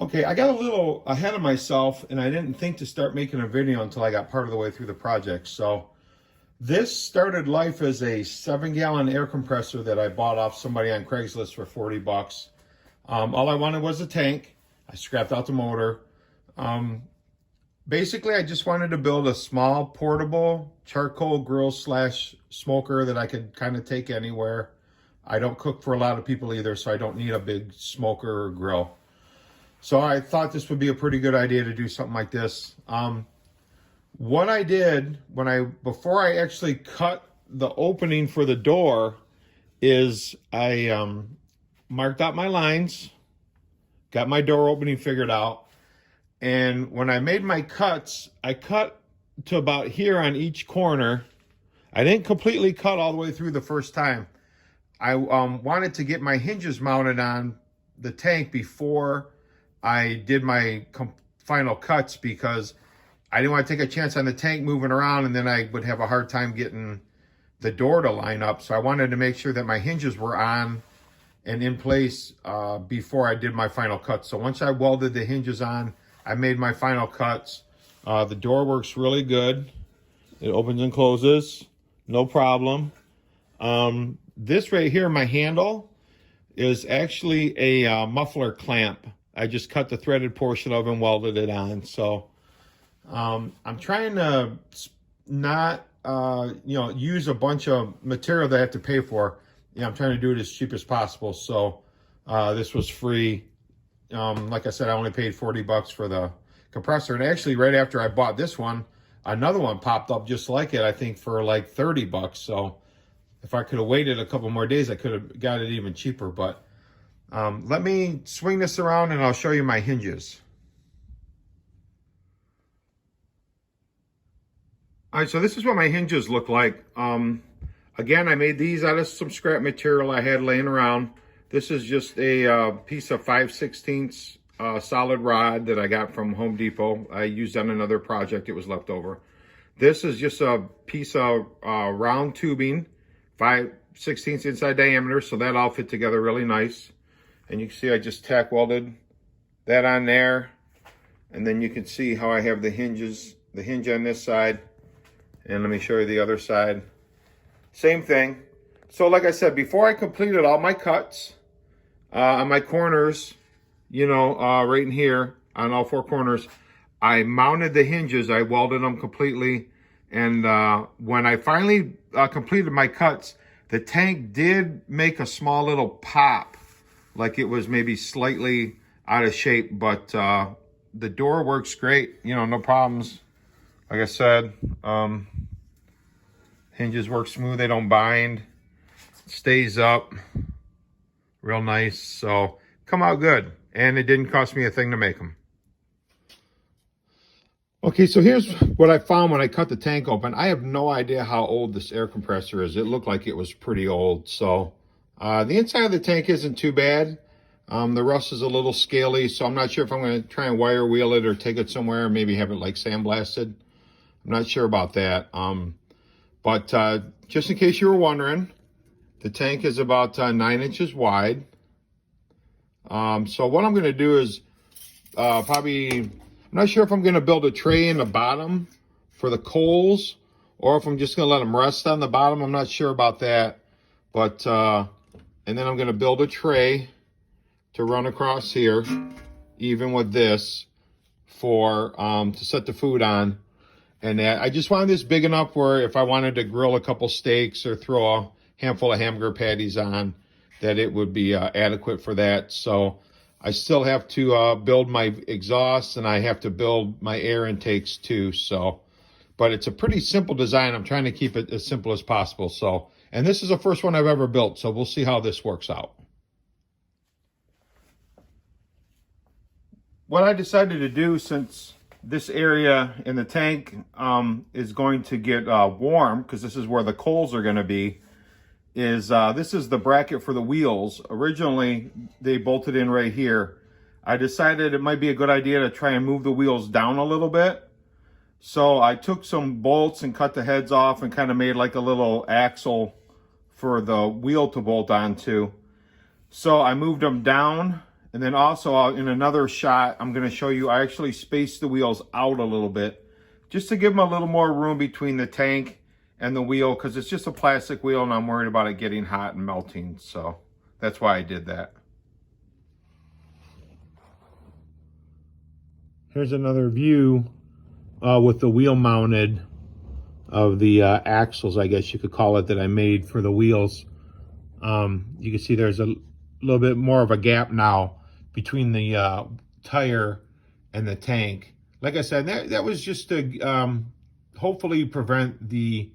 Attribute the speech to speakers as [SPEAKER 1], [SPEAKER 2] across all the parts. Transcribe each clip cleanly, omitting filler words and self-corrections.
[SPEAKER 1] Okay, I got a little ahead of myself and I didn't think to start making a video until I got part of the way through the project. So this started life as a 7-gallon air compressor that I bought off somebody on Craigslist for 40 bucks. All I wanted was a tank. I scrapped out the motor. Basically, I just wanted to build a small portable charcoal grill slash smoker that I could kind of take anywhere. I don't cook for a lot of people either, so I don't need a big smoker or grill. So I thought this would be a pretty good idea to do something like this. What I did before I actually cut the opening for the door is I marked out my lines, got my door opening figured out. And when I made my cuts, I cut to about here on each corner. I didn't completely cut all the way through the first time. I wanted to get my hinges mounted on the tank before I did my final cuts because I didn't want to take a chance on the tank moving around and then I would have a hard time getting the door to line up. So I wanted to make sure that my hinges were on and in place before I did my final cuts. So once I welded the hinges on, I made my final cuts. The door works really good. It opens and closes, no problem. This right here, my handle, is actually a muffler clamp. I just cut the threaded portion of it and welded it on. So I'm trying to not use a bunch of material that I have to pay for. I'm trying to do it as cheap as possible. So this was free. Like I said, I only paid 40 bucks for the compressor. And actually, right after I bought this one, another one popped up just like it, I think for like 30 bucks. So if I could have waited a couple more days, I could have got it even cheaper. But let me swing this around and I'll show you my hinges. All right, so this is what my hinges look like. Again, I made these out of some scrap material I had laying around. This is just a piece of 5/16 solid rod that I got from Home Depot. I used on another project, it was left over. This is just a piece of round tubing, 5/16 inside diameter, so that all fit together really nice. And you can see I just tack welded that on there. And then you can see how I have the hinges, the hinge on this side. And let me show you the other side. Same thing. So like I said, before I completed all my cuts on my corners, right in here on all 4 corners, I mounted the hinges. I welded them completely. And when I finally completed my cuts, the tank did make a small little pop, like it was maybe slightly out of shape, but the door works great, no problems. Like I said, hinges work smooth, they don't bind, stays up real nice, so come out good. And it didn't cost me a thing to make them. Okay, so here's what I found when I cut the tank open. I have no idea how old this air compressor is. It looked like it was pretty old. So the inside of the tank isn't too bad. The rust is a little scaly, so I'm not sure if I'm going to try and wire wheel it or take it somewhere, maybe have it like sandblasted. I'm not sure about that. But just in case you were wondering, the tank is about 9 inches wide. So what I'm going to do is I'm not sure if I'm going to build a tray in the bottom for the coals or if I'm just going to let them rest on the bottom. I'm not sure about that. But, and then I'm going to build a tray to run across here, even with this, for to set the food on. And I just wanted this big enough where if I wanted to grill a couple steaks or throw a handful of hamburger patties on, that it would be adequate for that. So I still have to build my exhaust and I have to build my air intakes too. So, but it's a pretty simple design. I'm trying to keep it as simple as possible. So, and this is the first one I've ever built. So we'll see how this works out. What I decided to do, since this area in the tank is going to get warm, because this is where the coals are going to be, is this is the bracket for the wheels. Originally, they bolted in right here. I decided it might be a good idea to try and move the wheels down a little bit. So I took some bolts and cut the heads off and kind of made like a little axle for the wheel to bolt onto. So I moved them down And then also in another shot, I'm going to show you, I actually spaced the wheels out a little bit just to give them a little more room between the tank and the wheel, because it's just a plastic wheel and I'm worried about it getting hot and melting. So that's why I did that. Here's another view with the wheel mounted of the axles, I guess you could call it, that I made for the wheels. You can see there's a little bit more of a gap now between the tire and the tank. Like I said, that was just to hopefully prevent the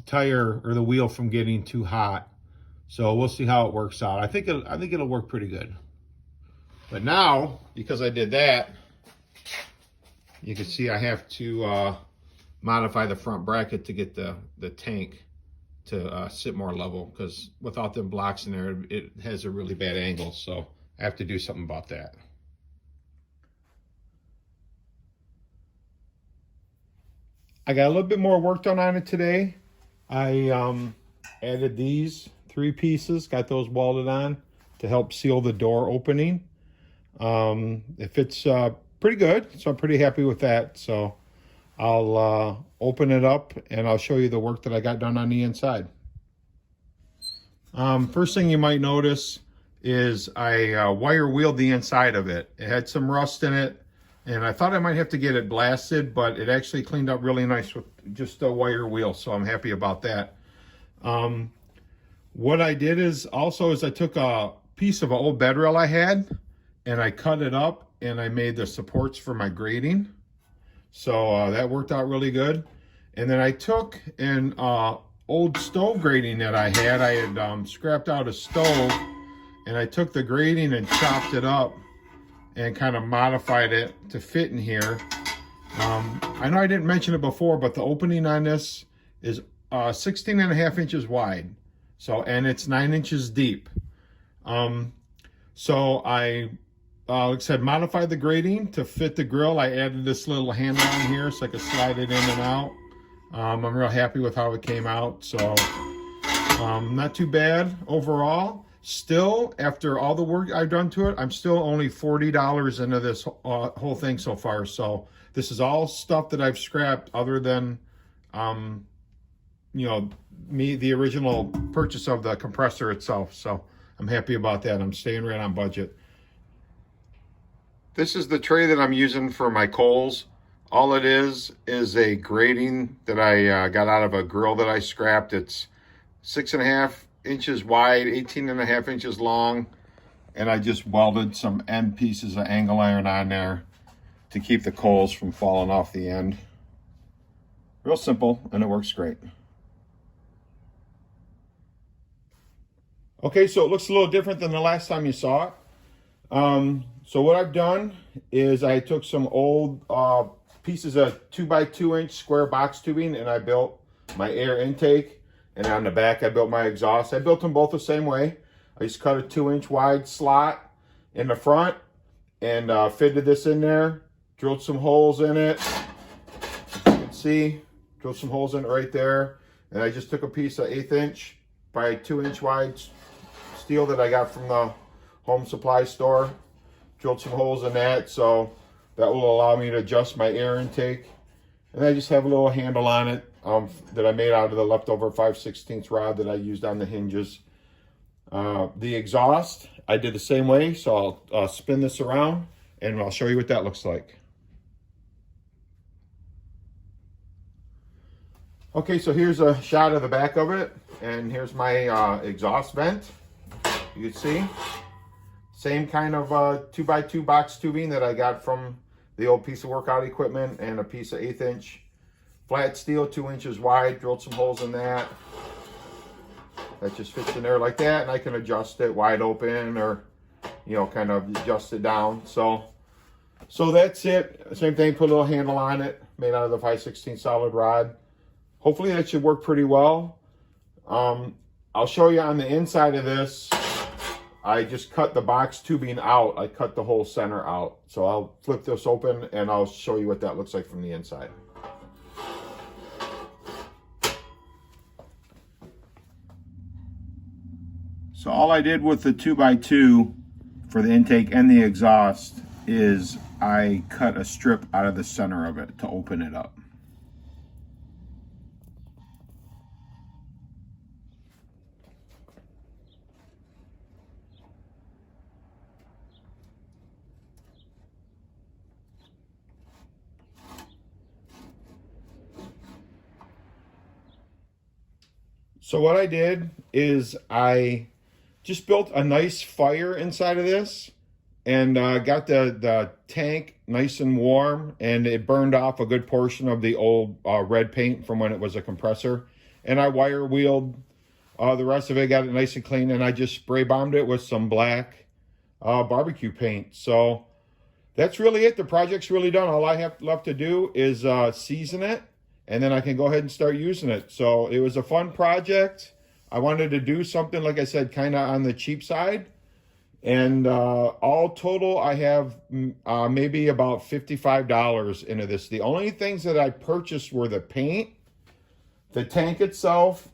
[SPEAKER 1] tire or the wheel from getting too hot. So we'll see how it works out. I think it'll work pretty good. But now, because I did that, you can see I have to modify the front bracket to get the tank to sit more level, because without them blocks in there, it has a really bad angle. So I have to do something about that. I got a little bit more work done on it today. I added these 3 pieces, got those welded on to help seal the door opening. It fits pretty good, so I'm pretty happy with that. So I'll open it up and I'll show you the work that I got done on the inside. First thing you might notice is I wire wheeled the inside of it. It had some rust in it, and I thought I might have to get it blasted, but it actually cleaned up really nice with just a wire wheel, so I'm happy about that. What I did is I took a piece of an old bed rail I had, and I cut it up, and I made the supports for my grating. So that worked out really good. And then I took an old stove grating that I had scrapped out a stove, and I took the grating and chopped it up and kind of modified it to fit in here. I know I didn't mention it before, but the opening on this is 16.5 inches wide. So, and it's 9 inches deep. So I, like I said, modified the grating to fit the grill. I added this little handle on here so I could slide it in and out. I'm real happy with how it came out. So not too bad overall. Still, after all the work I've done to it, I'm still only $40 into this whole thing so far. So this is all stuff that I've scrapped other than, the original purchase of the compressor itself. So I'm happy about that. I'm staying right on budget. This is the tray that I'm using for my coals. All it is a grating that I got out of a grill that I scrapped. It's 6.5 inches wide, 18.5 inches long, and I just welded some end pieces of angle iron on there to keep the coals from falling off the end. Real simple, and it works great. Okay, so it looks a little different than the last time you saw it. So what I've done is I took some old pieces of 2x2 inch square box tubing, and I built my air intake, and on the back I built my exhaust. I built them both the same way. I just cut a 2-inch wide slot in the front and fitted this in there, drilled some holes in it. As you can see, drilled some holes in it right there. And I just took a piece of 1/8 inch by 2-inch wide steel that I got from the home supply store. Drilled some holes in that, so that will allow me to adjust my air intake. And I just have a little handle on it that I made out of the leftover 5/16 rod that I used on the hinges. The exhaust, I did the same way, so I'll spin this around and I'll show you what that looks like. Okay, so here's a shot of the back of it, and here's my exhaust vent. You can see, same kind of 2x2 box tubing that I got from the old piece of workout equipment, and a piece of 1/8 inch flat steel, 2 inches wide. Drilled some holes in that. That just fits in there like that, and I can adjust it wide open or, kind of adjust it down. So that's it. Same thing, put a little handle on it, made out of the 5/16 solid rod. Hopefully that should work pretty well. I'll show you on the inside of this. I just cut the box tubing out. I cut the whole center out. So I'll flip this open and I'll show you what that looks like from the inside. So all I did with the 2x2 for the intake and the exhaust is I cut a strip out of the center of it to open it up. So what I did is I just built a nice fire inside of this, and got the tank nice and warm, and it burned off a good portion of the old red paint from when it was a compressor. And I wire wheeled the rest of it, got it nice and clean, and I just spray bombed it with some black barbecue paint. So that's really it. The project's really done. All I have left to do is season it, and then I can go ahead and start using it. So it was a fun project. I wanted to do something, like I said, kind of on the cheap side. And all total, I have maybe about $55 into this. The only things that I purchased were the paint, the tank itself,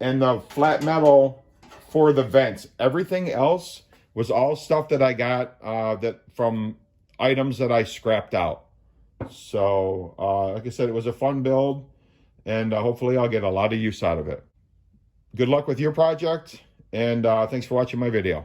[SPEAKER 1] and the flat metal for the vents. Everything else was all stuff that I got from items that I scrapped out. So, like I said, it was a fun build, and hopefully I'll get a lot of use out of it. Good luck with your project, and thanks for watching my video.